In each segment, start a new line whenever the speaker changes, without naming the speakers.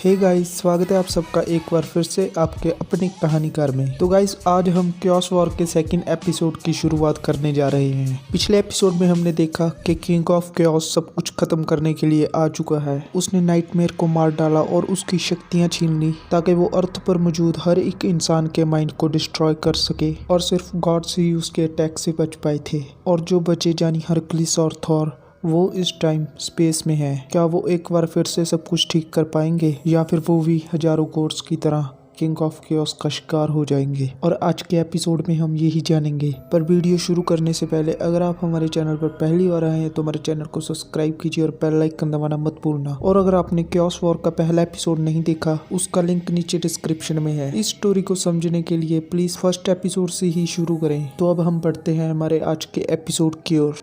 Hey guys, स्वागत है आप सबका एक बार फिर से आपके अपने कहानीकार में। तो गाइस, आज हम क्योस वॉर के सेकंड एपिसोड की शुरुआत करने जा रहे हैं। पिछले एपिसोड में हमने देखा कि किंग ऑफ क्योस सब कुछ खत्म करने के लिए आ चुका है। उसने नाइटमेयर को मार डाला और उसकी शक्तियां छीन ली ताकि वो अर्थ पर मौजूद हर एक इंसान के माइंड को डिस्ट्रॉय कर सके, और सिर्फ गॉड्स ही उसके अटैक से बच पाए थे। और जो बचे यानी हरक्लिस और थॉर, वो इस टाइम स्पेस में है। क्या वो एक बार फिर से सब कुछ ठीक कर पाएंगे, या फिर वो भी हजारों गॉड्स की तरह किंग ऑफ क्योस का शिकार हो जाएंगे? और आज के एपिसोड में हम यही जानेंगे। पर वीडियो शुरू करने से पहले अगर आप हमारे चैनल पर पहली बार आए हैं तो हमारे चैनल को सब्सक्राइब कीजिए और बेल आइकन दबाना मत भूलना। और अगर आपने क्योस वॉर का पहला एपिसोड नहीं देखा, उसका लिंक नीचे डिस्क्रिप्शन में है। इस स्टोरी को समझने के लिए प्लीज फर्स्ट एपिसोड से ही शुरू करें। तो अब हम बढ़ते हैं हमारे आज के एपिसोड की ओर।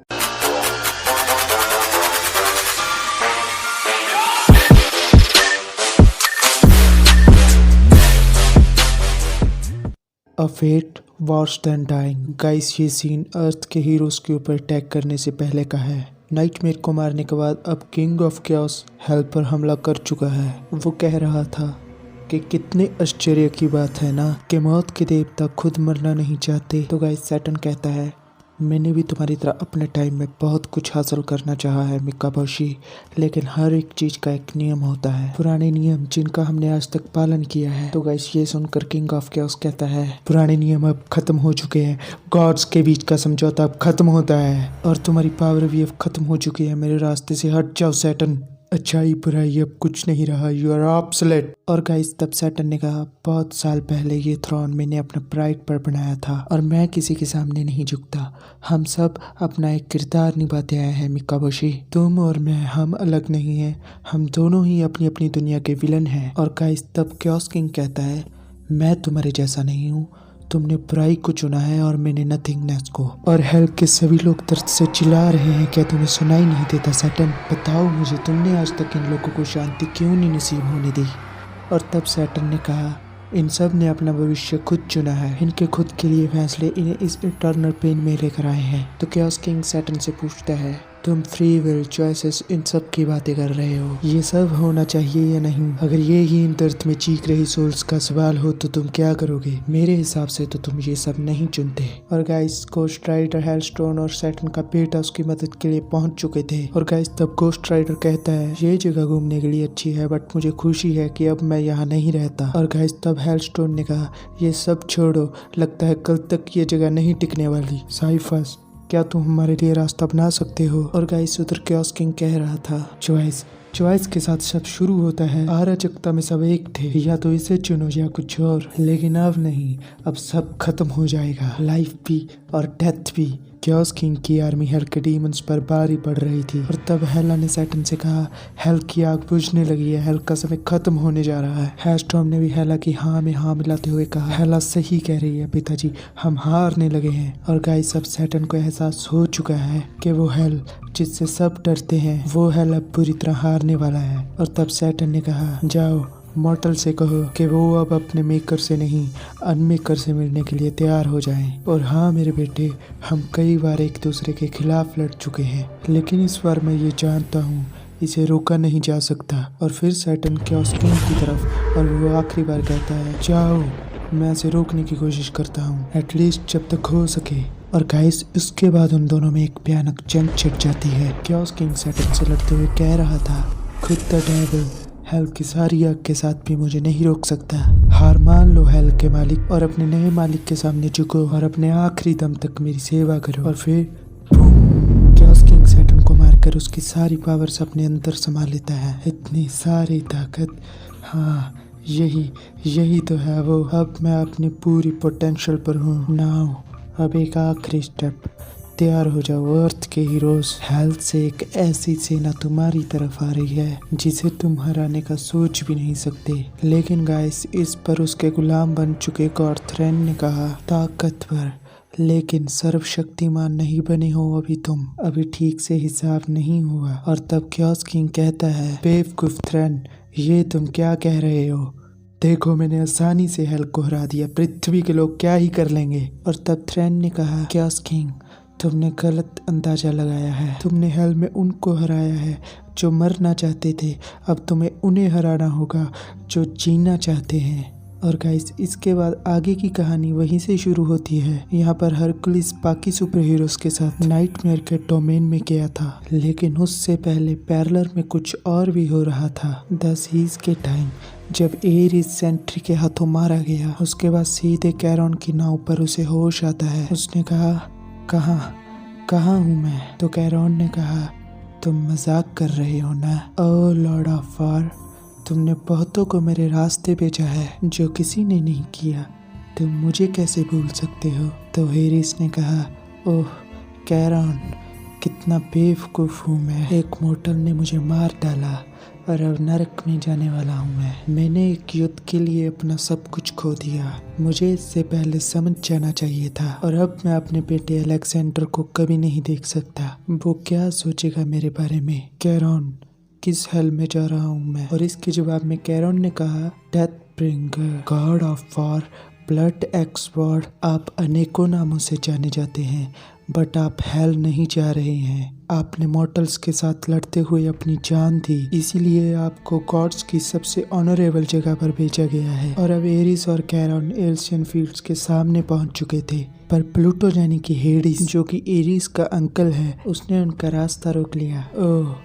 A fate worse than dying. Guys, ये सीन अर्थ के हीरोज के ऊपर अटैक करने से पहले का है। नाइटमेयर को मारने के बाद अब किंग ऑफ क्योस हेल पर हमला कर चुका है। वो कह रहा था कि कितने आश्चर्य की बात है ना कि मौत के देवता खुद मरना नहीं चाहते। तो गाइस, सैटर्न कहता है, मैंने भी तुम्हारी तरह अपने टाइम में बहुत कुछ हासिल करना चाहा है मिकाबोशी, लेकिन हर एक चीज का एक नियम होता है, पुराने नियम जिनका हमने आज तक पालन किया है। तो गाइस, ये सुनकर किंग ऑफ क्योस कहता है, पुराने नियम अब खत्म हो चुके हैं, गॉड्स के बीच का समझौता अब खत्म होता है, और तुम्हारी पावर भी अब खत्म हो चुकी है। मेरे रास्ते से हट जाओ सैटर्न, अच्छाई बुराई अब कुछ नहीं रहा, यू आर ऑब्सोलेट। और गाइस, तब सैटर्न ने कहा, बहुत साल पहले ये थ्रोन मैंने अपना प्राइड पर बनाया था और मैं किसी के सामने नहीं झुकता। हम सब अपना एक किरदार निभाते आए हैं मिकाबोशी, तुम और मैं हम अलग नहीं हैं, हम दोनों ही अपनी अपनी दुनिया के विलन हैं। और गाइस, तब क्योस किंग कहता है, मैं तुम्हारे जैसा नहीं हूँ, तुमने बुराई को चुना है और मैंने नथिंगनेस को। और हेल के सभी लोग दर्द से चिल्ला रहे हैं, क्या तुम्हें सुनाई नहीं देता सैटर्न? बताओ मुझे, तुमने आज तक इन लोगों को शांति क्यों नहीं नसीब होने दी? और तब सैटर्न ने कहा, इन सब ने अपना भविष्य खुद चुना है, इनके खुद के लिए फैसले इन्हें इस इटर्नल पेन में लेकर आए हैं। तो क्योस किंग सैटर्न से पूछता है, तुम फ्री विल चॉइसेस इन सब की बातें कर रहे हो, ये सब होना चाहिए या नहीं? अगर ये ही इन दर्द में चीख रही सोल्स का सवाल हो तो तुम क्या करोगे? मेरे हिसाब से तो तुम ये सब नहीं चुनते। और गाइस, गोस्ट राइडर हेलस्टोन और सैटर्न का बेटा उसकी मदद के लिए पहुंच चुके थे। और गाइस, तब गोस्ट राइडर कहता है, ये जगह घूमने के लिए अच्छी है, बट मुझे खुशी है कि अब मैं यहाँ नहीं रहता। और गाइस, तब हेलस्टोन ने कहा, ये सब छोड़ो, लगता है कल तक ये जगह नहीं टिकने वाली। साइफस, क्या तुम हमारे लिए रास्ता बना सकते हो? और गाइस, उधर क्योस किंग कह रहा था, चॉइस के साथ सब शुरू होता है। अराजकता में सब एक थे, या तो इसे चुनो या कुछ और, लेकिन अब नहीं, अब सब खत्म हो जाएगा, लाइफ भी और डेथ भी। क्योस किंग की आर्मी हेल के डीमंस पर भारी पड़ रही थी। और तब हेला ने सैटर्न से कहा, हेल की आग बुझने लगी है, हेल का समय खत्म होने जा रहा है। हेलस्टॉर्म ने भी हेला की हाँ में हाँ मिलाते हुए कहा, हेला सही कह रही है पिताजी, हम हारने लगे हैं। और गाइस, अब सैटर्न को एहसास हो चुका है कि वो हेल जिससे सब डरते हैं, वो हेल अब पूरी तरह हारने वाला है। और तब सैटर्न ने कहा, जाओ मॉर्टल से कहो कि वो अब अपने मेकर से नहीं, अनमेकर से मिलने के लिए तैयार हो जाएं। और हाँ मेरे बेटे, हम कई बार एक दूसरे के खिलाफ लड़ चुके हैं, लेकिन इस बार मैं ये जानता हूँ, इसे रोका नहीं जा सकता। और फिर सैटर्न क्योस किंग की तरफ, और वो आखिरी बार कहता है, जाओ, मैं इसे रोकने की कोशिश करता हूँ, एटलीस्ट जब तक हो सके। और गाइस, इसके बाद उन दोनों में एक भयानक जंग छिड़ जाती है। क्योस किंग सैटर्न से लड़ते हुए कह रहा था, खुद द डेविल हेल की सारी आग के साथ भी मुझे नहीं रोक सकता। हार मान लो हेल के मालिक, और अपने नए मालिक के सामने झुको और अपने आखिरी दम तक मेरी सेवा करो। और फिर बूम, क्योस किंग सैटर्न को मारकर उसकी सारी पावर्स अपने अंदर समा लेता है। इतनी सारी ताकत, हाँ यही तो है वो। अब मैं अपनी पूरी पोटेंशियल पर हूँ। नाउ अब एक आखिरी स्टेप, तैयार हो जाओ अर्थ के हीरोज। हेल से एक ऐसी सेना तुम्हारी तरफ आ रही है जिसे तुम हराने का सोच भी नहीं सकते। लेकिन गाइस, इस पर उसके गुलाम बन चुके गॉड थ्रेन ने कहा, ताकतवर लेकिन सर्वशक्तिमान नहीं बने हो अभी तुम, अभी ठीक से हिसाब नहीं हुआ। और तब क्योस किंग कहता है, बेवकूफ थ्रेन, ये तुम क्या कह रहे हो? देखो, मैंने आसानी से हेल को हरा दिया, पृथ्वी के लोग क्या ही कर लेंगे? और तब थ्रेन ने कहा, क्योस किंग, तुमने गलत अंदाजा लगाया है। तुमने हेल में उनको हराया है जो मरना चाहते थे। अब तुम्हें उन्हें हराना होगा जो जीना चाहते हैं। और गाइस, इसके बाद आगे की कहानी वहीं से शुरू होती है। यहाँ पर हरकुलिस बाकी सुपर हीरोज के साथ नाइटमेयर के डोमेन में गया था, लेकिन उससे पहले पैरेलल में कुछ और भी हो रहा था। 10 हीज के टाइम जब एरिस सेंट्री के हाथों मारा गया, उसके बाद सीधे कैरॉन की नाव पर उसे होश आता है। उसने कहा, कहाँ हूँ मैं? तो कैरॉन ने कहा, तुम मजाक कर रहे हो ना? ओ लॉर्ड ऑफ वॉर, तुमने बहुतों को मेरे रास्ते भेजा है जो किसी ने नहीं किया। तुम मुझे कैसे भूल सकते हो? तो एरिस ने कहा, ओह कैरॉन, कितना बेवकूफ़ हूँ मैं। एक मोर्टल ने मुझे मार डाला और अब नरक में जाने वाला हूँ मैंने एक युद्ध के लिए अपना सब कुछ खो दिया। मुझे इससे पहले समझ जाना चाहिए था, और अब मैं अपने बेटे अलेक्जेंडर को कभी नहीं देख सकता। वो क्या सोचेगा मेरे बारे में? कैरॉन, किस हेल में जा रहा हूँ मैं? और इसके जवाब में कैरॉन ने कहा, death bringer, god of war, blood एक्सवर्ड, आप अनेकों नामों से जाने जाते हैं, बट आप हेल नहीं जा रहे हैं। आपने मॉर्टल्स के साथ लड़ते हुए अपनी जान दी, इसीलिए आपको गॉड्स की सबसे ऑनरेबल जगह पर भेजा गया है। और अब एरिस और कैरॉन एल्सियन फील्ड्स के सामने पहुंच चुके थे, पर प्लूटो यानी कि हेडिस, जो कि एरिस का अंकल है, उसने उनका रास्ता रोक लिया। ओह,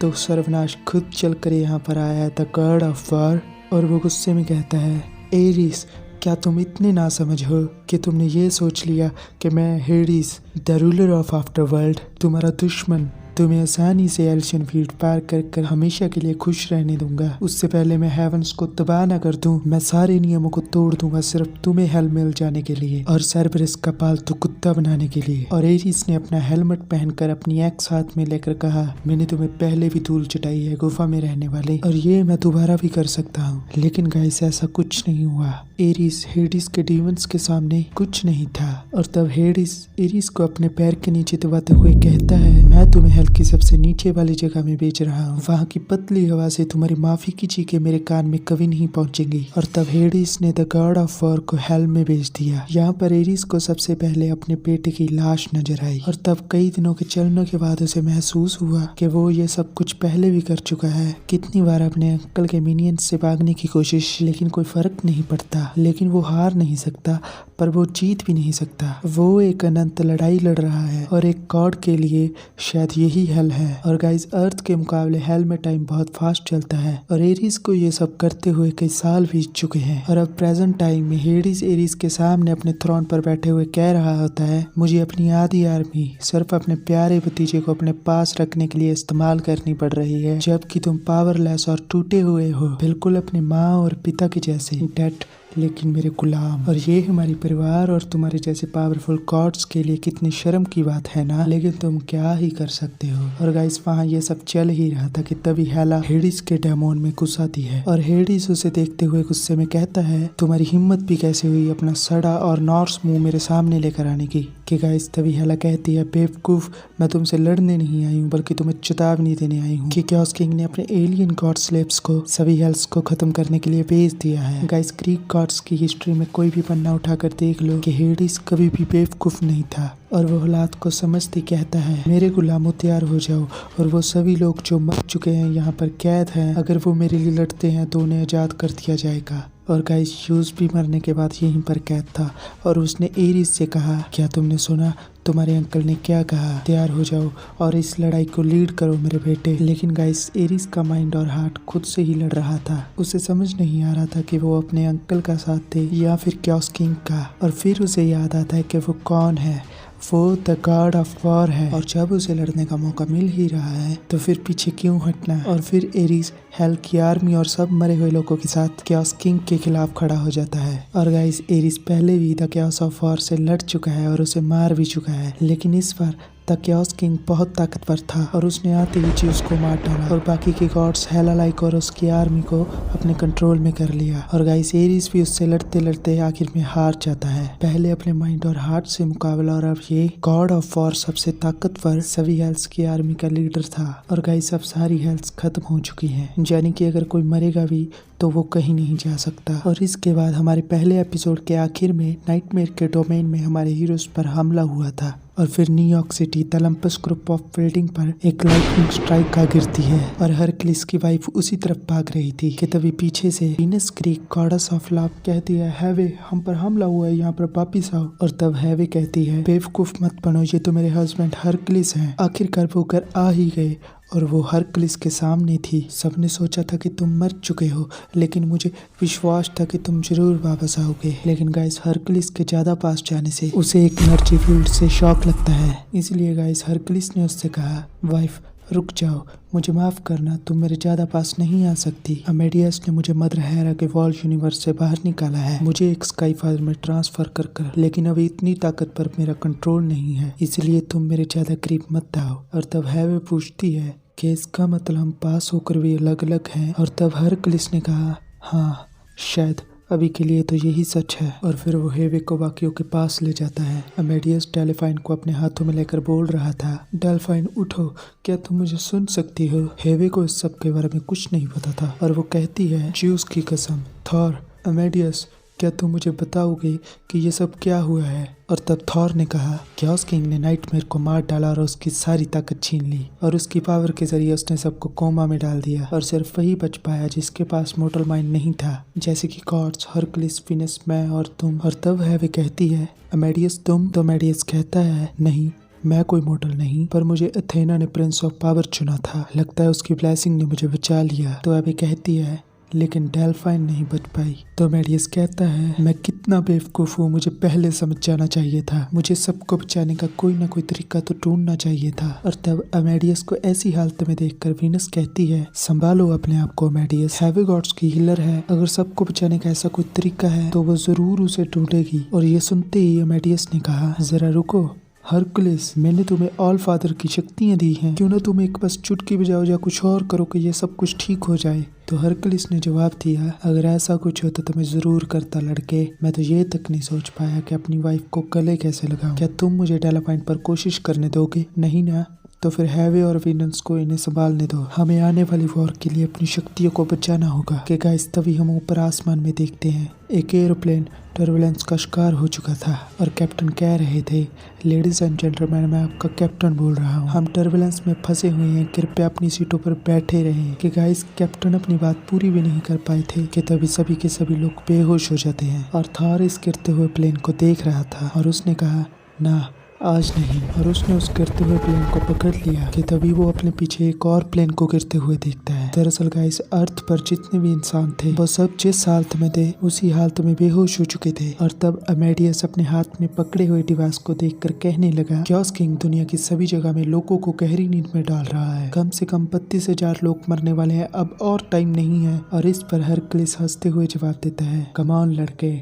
तो सर्वनाश खुद चलकर यहाँ पर आया था, गॉड ऑफ वॉर। और वो गुस्से में कहता है, एरिस, क्या तुम इतने नासमझ हो कि तुमने ये सोच लिया कि मैं हेडिस, द रूलर ऑफ आफ्टरवर्ल्ड, तुम्हारा दुश्मन, तुम्हें आसानी से एल्शियन फील्ड पार कर हमेशा के लिए खुश रहने दूंगा। उससे पहले मैं हेवंस को तबाह न कर दूं, मैं सारे नियमों को तोड़ दूंगा सिर्फ तुम्हें हेल मिल जाने के लिए और सर्बरस का पालतू कुत्ता बनाने के लिए। और एरिस ने अपना हेलमेट पहनकर अपनी एक्स हाथ में लेकर कहा, मैंने तुम्हें पहले भी धूल चटाई है गुफा में रहने वाले, और ये मैं दोबारा भी कर सकता हूँ। लेकिन गाइस, ऐसा कुछ नहीं हुआ। एरिस हेडिस के डीमंस के सामने कुछ नहीं था। और तब हेडिस एरिस को अपने पैर के नीचे दबाते हुए कहता है, मैं तुम्हें हेल की सबसे नीचे वाली जगह में भेज रहा हूँ। वहाँ की पतली हवा से तुम्हारी माफी की चीखें मेरे कान में कभी नहीं पहुँचेंगी। और तब हेडिस ने द गॉड ऑफ वॉर को हेल में भेज दिया। यहाँ पर एरिस को सबसे पहले अपने बेटे की लाश नजर आई, और तब कई दिनों के चलने के बाद उसे महसूस हुआ कि वो ये सब कुछ पहले भी कर चुका है। कितनी बार अपने अंकल के मिनियंस से भागने की कोशिश, लेकिन कोई फर्क नहीं पड़ता। लेकिन वो हार नहीं सकता, पर वो जीत भी नहीं सकता। वो एक अनंत लड़ाई लड़ रहा है, और एक गॉड के लिए शायद यही हेल है। और गाइस, अर्थ के मुकाबले हेल में टाइम बहुत फास्ट चलता है, और एरिस को ये सब करते हुए कई साल बीत चुके हैं। और अब प्रेजेंट टाइम में हेडिस एरिस के सामने अपने थ्रोन पर बैठे हुए कह रहा होता है, मुझे अपनी आधी आर्मी सिर्फ अपने प्यारे भतीजे को अपने पास रखने के लिए इस्तेमाल करनी पड़ रही है, जबकि तुम पावरलेस और टूटे हुए हो, बिल्कुल अपने माँ और पिता के जैसे, डेड लेकिन मेरे गुलाम। और ये हमारी परिवार और तुम्हारे जैसे पावरफुल गॉड्स के लिए कितनी शर्म की बात है ना, लेकिन तुम क्या ही कर सकते हो। और गाइस, वहाँ ये सब चल ही रहा था कि तभी हेला हेडिस के डेमोन में घुस आती है, और हेडिस उसे देखते हुए गुस्से में कहता है, तुम्हारी हिम्मत भी कैसे हुई अपना सड़ा और नॉर्स मुंह मेरे सामने लेकर आने की। कि गाइस, तभी हेला कहती है, बेवकूफ, मैं तुमसे लड़ने नहीं आई हूँ, बल्कि तुम्हें चेतावनी देने आई हूँ कि कैओस किंग ने अपने एलियन गॉड स्लेव्स को सभी हेल्स को खत्म करने के लिए भेज दिया है। गाइस, ग्रीक गॉड्स की हिस्ट्री में कोई भी पन्ना उठाकर देख लो कि हेडिस कभी भी बेवकूफ नहीं था, और वो हालात को समझते कहता है, मेरे गुलामों तैयार हो जाओ, और वो सभी लोग जो मर चुके हैं यहाँ पर कैद हैं, अगर वो मेरे लिए लड़ते हैं तो उन्हें आजाद कर दिया जाएगा। और गाइस, ह्यूज भी मरने के बाद यहीं पर कैद था, और उसने एरिस से कहा, क्या तुमने सुना तुम्हारे अंकल ने क्या कहा? तैयार हो जाओ और इस लड़ाई को लीड करो मेरे बेटे। लेकिन गाइस, एरिस का माइंड और हार्ट खुद से ही लड़ रहा था। उसे समझ नहीं आ रहा था कि वो अपने अंकल का साथ थे या फिर कैओस किंग का। और फिर उसे याद आता है कि वो कौन है, वो द गॉड ऑफ वॉर है, और जब उसे लड़ने का मौका मिल ही रहा है तो फिर पीछे क्यों हटना। और फिर एरिस हेल की आर्मी और सब मरे हुए लोगों के साथ कैओस किंग के खिलाफ खड़ा हो जाता है। और गाइस, एरिस पहले भी द कैओस ऑफ वॉर से लड़ चुका है और उसे मार भी चुका है, लेकिन इस बार द कैओस किंग बहुत ताकतवर था, और उसने आते ही ज़्यूस को मार डाला और बाकी के गॉड्स हेला लाइक और उसकी आर्मी को अपने कंट्रोल में कर लिया। और गाइस, एरिस भी उससे लड़ते लड़ते आखिर में हार जाता है, पहले अपने माइंड और हार्ट से मुकाबला, और अब ये गॉड ऑफ वॉर सबसे ताकतवर सभी हेल्स की आर्मी का लीडर था। और गाइस, अब सारी हेल्स खत्म हो चुकी हैं, यानी कि अगर कोई मरेगा भी तो वो कहीं नहीं जा सकता। और इसके बाद हमारे पहले एपिसोड के आखिर में नाइटमेयर के डोमेन में हमारे हीरोज पर हमला हुआ था। और फिर New York city Olympus group of building पर एक लाइटनिंग स्ट्राइक आ गिरती है और हरक्लिस की वाइफ उसी तरफ भाग रही थी कि तभी पीछे से Venus creek goddess of love कहती है, हैवे हम पर हमला हुआ है, यहाँ पर वापिस आओ। और तब हैवे कहती है, बेवकूफ मत बनो, ये तो मेरे हस्बैंड हरक्लिस हैं। आखिरकार वो घर आ ही गए और वो हरक्लिस के सामने थी। सबने सोचा था कि तुम मर चुके हो, लेकिन मुझे विश्वास था कि तुम जरूर वापस आओगे। लेकिन गाइस हरक्लिस के ज्यादा पास जाने से उसे एक एनर्जी फील्ड से शॉक लगता है। इसलिए गाइस हरक्लिस ने उससे कहा, वाइफ रुक जाओ, मुझे माफ करना, तुम मेरे ज्यादा पास नहीं आ सकती। अमेडियस ने मुझे मदर हेरा के वॉल यूनिवर्स से बाहर निकाला है, मुझे एक स्काईफायर में ट्रांसफर कर, लेकिन अभी इतनी ताकत पर मेरा कंट्रोल नहीं है, इसलिए तुम मेरे ज्यादा करीब मत आओ। और तब हैवे पूछती है कि इसका मतलब हम पास होकर भी अलग अलग हैं। और तब हरक्लिस ने कहा, हाँ शायद अभी के लिए तो यही सच है। और फिर वो हेवे को बाकियों के पास ले जाता है। अमेडियस डेल्फाइन को अपने हाथों में लेकर बोल रहा था, डेल्फाइन उठो, क्या तुम मुझे सुन सकती हो? हेवे को इस सब के बारे में कुछ नहीं पता था और वो कहती है, ज्यूस की कसम, थॉर, अमेडियस क्या तुम मुझे बताओगे कि ये सब क्या हुआ है? और तब थॉर ने कहा, क्योस किंग ने नाइटमेयर को मार डाला और उसकी सारी ताकत छीन ली और उसकी पावर के जरिए उसने सबको कोमा में डाल दिया और सिर्फ वही बच पाया जिसके पास मोर्टल माइंड नहीं था, जैसे कि गॉड्स, हरक्लिस, वीनस, मैं और तुम। और तब हैवे कहती है, अमेडियस तुम? तो अमेडियस कहता है, नहीं मैं कोई मोर्टल नहीं, पर मुझे एथेना ने प्रिंस ऑफ पावर चुना था, लगता है उसकी ब्लेसिंग ने मुझे बचा लिया। तो हैवे कहती है, लेकिन डेल्फाइन नहीं बच पाई। तो अमेडियस कहता है, मैं कितना बेवकूफ हूँ, मुझे पहले समझ जाना चाहिए था, मुझे सबको बचाने का कोई ना कोई तरीका तो ढूंढना चाहिए था। और तब अमेडियस को ऐसी हालत में देखकर वीनस कहती है, संभालो अपने आप को अमेडियस, हैवे गॉड्स की हीलर है, अगर सबको बचाने का ऐसा कोई तरीका है तो वो जरूर उसे ढूंढेगी। और ये सुनते ही अमेडियस ने कहा, जरा रुको हरक्लिस, मैंने तुम्हें ऑल फादर की शक्तियाँ दी हैं, क्यों ना तुम एक बस चुटकी बजाओ या कुछ और करो कि ये सब कुछ ठीक हो जाए। तो हरक्लिस ने जवाब दिया, अगर ऐसा कुछ होता तो मैं जरूर करता लड़के, मैं तो ये तक नहीं सोच पाया कि अपनी वाइफ को गले कैसे लगाऊं। क्या तुम मुझे डेल्फाइन पर कोशिश करने दोगे? नहीं ना, तो फिर हैवे और वीनस को इन्हें संभालने दो, हमें आने वाली वॉर के लिए अपनी शक्तियों को बचाना होगा। कि गाइस तभी हम ऊपर आसमान में देखते हैं एक एरोप्लेन टर्बुलेंस का शिकार हो चुका था और कैप्टन कह रहे थे, लेडीज एंड जेंटलमैन, मैं आपका कैप्टन बोल रहा हूँ, हम टर्बुलेंस में फंसे हुए हैं, कृपया अपनी सीटों पर बैठे रहें। कि गाइस कैप्टन अपनी बात पूरी भी नहीं कर पाए थे कि तभी सभी के सभी लोग बेहोश हो जाते हैं और थॉर इस गिरते हुए प्लेन को देख रहा था और उसने कहा, ना आज नहीं, और उसने उस गिरते हुए प्लेन को पकड़ लिया। कि तभी वो अपने पीछे एक और प्लेन को गिरते हुए देखता है। दरअसल गाइस अर्थ पर जितने भी इंसान थे वो सब जिस हालत में थे उसी हालत में बेहोश हो चुके थे। और तब अमेडियस अपने हाथ में पकड़े हुए डिवाइस को देखकर कहने लगा, क्योस किंग दुनिया की सभी जगह में लोगों को गहरी नींद में डाल रहा है, कम से कम 32,000 लोग मरने वाले हैं, अब और टाइम नहीं है। और इस पर हरक्लिस हंसते हुए जवाब देता है, कमान लड़के,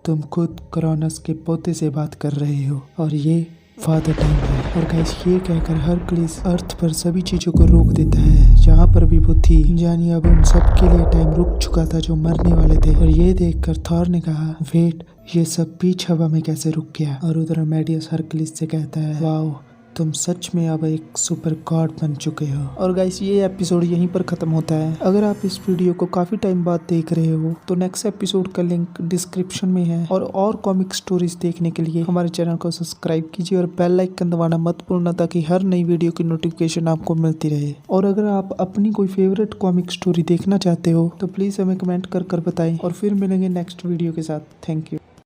तुम खुद क्रोनस के पोते से बात कर रहे हो और ये फादर टाइम है। और गाइस ये कहकर हरक्लिस अर्थ पर सभी चीजों को रोक देता है जहाँ पर भी वो थी, यानी अब उन सब के लिए टाइम रुक चुका था जो मरने वाले थे। और ये देखकर थॉर ने कहा, वेट, ये सब बीच हवा में कैसे रुक गया? और उधर अमेडियस हरक्लिस से कहता है, वाओ, तुम सच में अब एक सुपर गॉड बन चुके हो। और गाइस ये एपिसोड यहीं पर खत्म होता है। अगर आप इस वीडियो को काफी टाइम बाद देख रहे हो तो नेक्स्ट एपिसोड का लिंक डिस्क्रिप्शन में है। और कॉमिक स्टोरीज देखने के लिए हमारे चैनल को सब्सक्राइब कीजिए और बेल आइकन दबाना मत भूलना ताकि हर नई वीडियो की नोटिफिकेशन आपको मिलती रहे। और अगर आप अपनी कोई फेवरेट कॉमिक स्टोरी देखना चाहते हो तो प्लीज हमें कमेंट कर बताएं और फिर मिलेंगे नेक्स्ट वीडियो के साथ। Thank you.